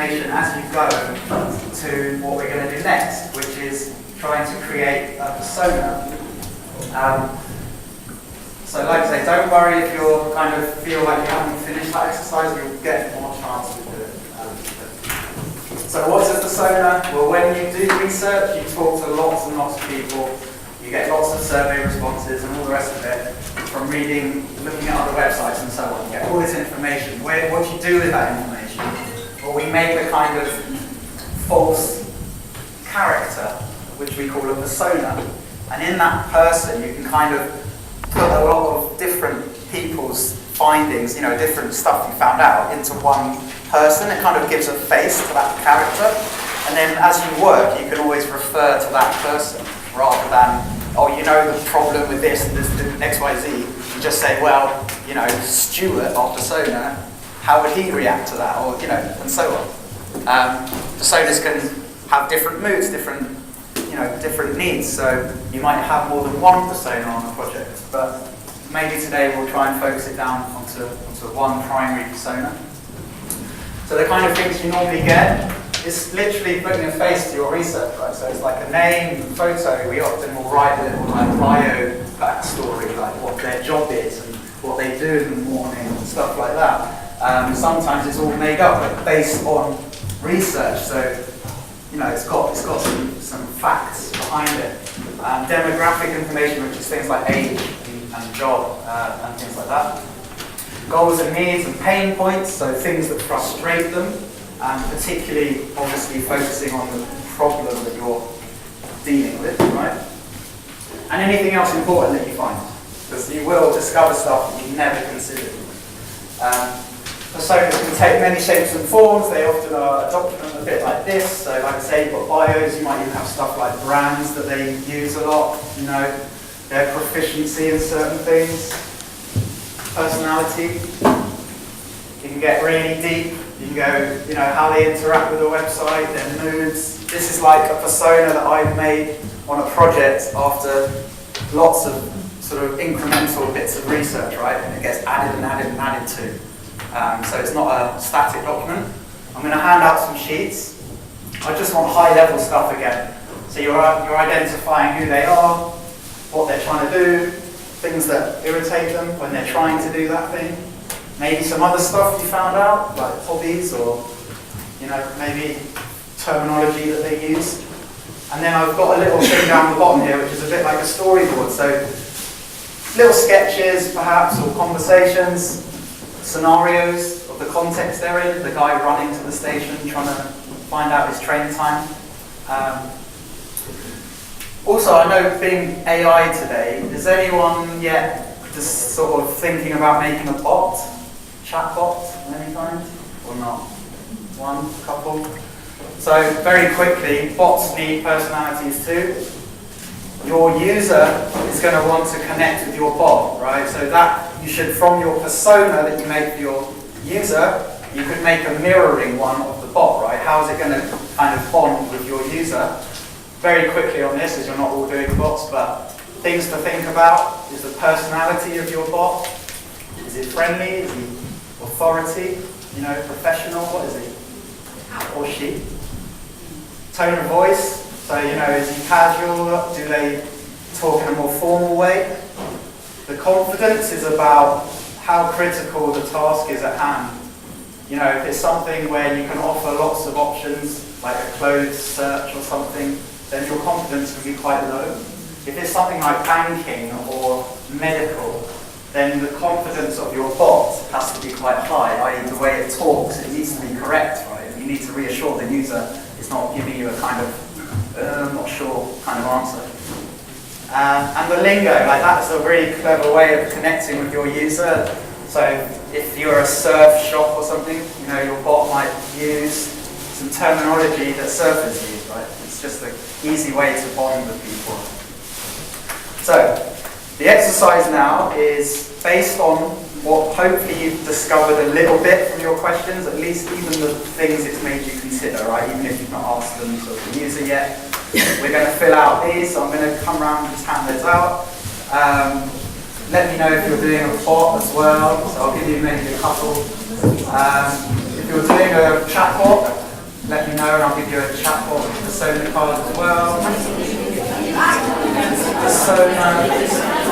information as you go to what we're going to do next, which is trying to create a persona. So like I say, don't worry if you kind of feel like you haven't finished that exercise, you'll get more chance to do it. So what's a persona? Well, when you do research, you talk to lots and lots of people, you get lots of survey responses and all the rest of it, from reading, looking at other websites and so on. You get all this information. What do you do with that information? Well, we make a kind of false character, which we call a persona. And in that person, you can kind of put a lot of different people's findings, different stuff you found out into one person. It kind of gives a face to that character. And then as you work, you can always refer to that person rather than, the problem with this and this X, Y, Z. You just say, well, Stuart, our persona, how would he react to that? Or, and so on. Personas can have different moods, different needs. So you might have more than one persona on a project, but maybe today we'll try and focus it down onto one primary persona. So the kind of things you normally get is literally putting a face to your research, right? So it's like a name, photo. We often will write a little bio backstory, like what their job is and what they do in the morning and stuff like that. Sometimes it's all made up, but based on research. So it's got some facts behind it. Demographic information, which is things like age and job and things like that. Goals and needs and pain points, so things that frustrate them, and particularly, obviously, focusing on the problem that you're dealing with, right? And anything else important that you find, because you will discover stuff that you never considered. Personas can take many shapes and forms. They often are a document a bit like this. So like I say, you've got bios, you might even have stuff like brands that they use a lot, their proficiency in certain things. Personality. You can get really deep. You can go, how they interact with the website, their moods. This is like a persona that I've made on a project after lots of sort of incremental bits of research, right? And it gets added and added and added to. So it's not a static document. I'm going to hand out some sheets. I just want high-level stuff again. So you're identifying who they are, what they're trying to do, things that irritate them when they're trying to do that thing. Maybe some other stuff you found out, like hobbies or maybe terminology that they use. And then I've got a little thing down the bottom here, which is a bit like a storyboard. So little sketches, perhaps, or conversations. Scenarios of the context they're in, the guy running to the station trying to find out his train time. Also, I know being AI today, is anyone yet just sort of thinking about making a bot? Chat bot of any kind? Or not? One, couple? So very quickly, bots need personalities too. Your user is going to want to connect with your bot, right? So that you should, from your persona that you make for your user, you could make a mirroring one of the bot, right? How is it going to kind of bond with your user? Very quickly on this, as you're not all doing bots, but things to think about is the personality of your bot. Is it friendly? Is he authority? Professional? What is he? Or she? Tone of voice. So, is he casual? Do they talk in a more formal way? The confidence is about how critical the task is at hand. If it's something where you can offer lots of options, like a clothes search or something, then your confidence can be quite low. If it's something like banking or medical, then the confidence of your bot has to be quite high, i.e. the way it talks, it needs to be correct, right? You need to reassure the user it's not giving you a kind of not sure kind of answer. And the lingo, like that's a really clever way of connecting with your user. So if you're a surf shop or something, your bot might use some terminology that surfers use, right? It's just an easy way to bond with people. So the exercise now is based on what hopefully you've discovered a little bit from your questions, at least even the things it's made you consider, right? Even if you've not asked them to the user yet. We're going to fill out these, so I'm going to come around and just hand those out. Let me know if you're doing a bot as well, so I'll give you maybe a couple. If you're doing a chat bot, let me know and I'll give you a chatbot persona card as well. Persona.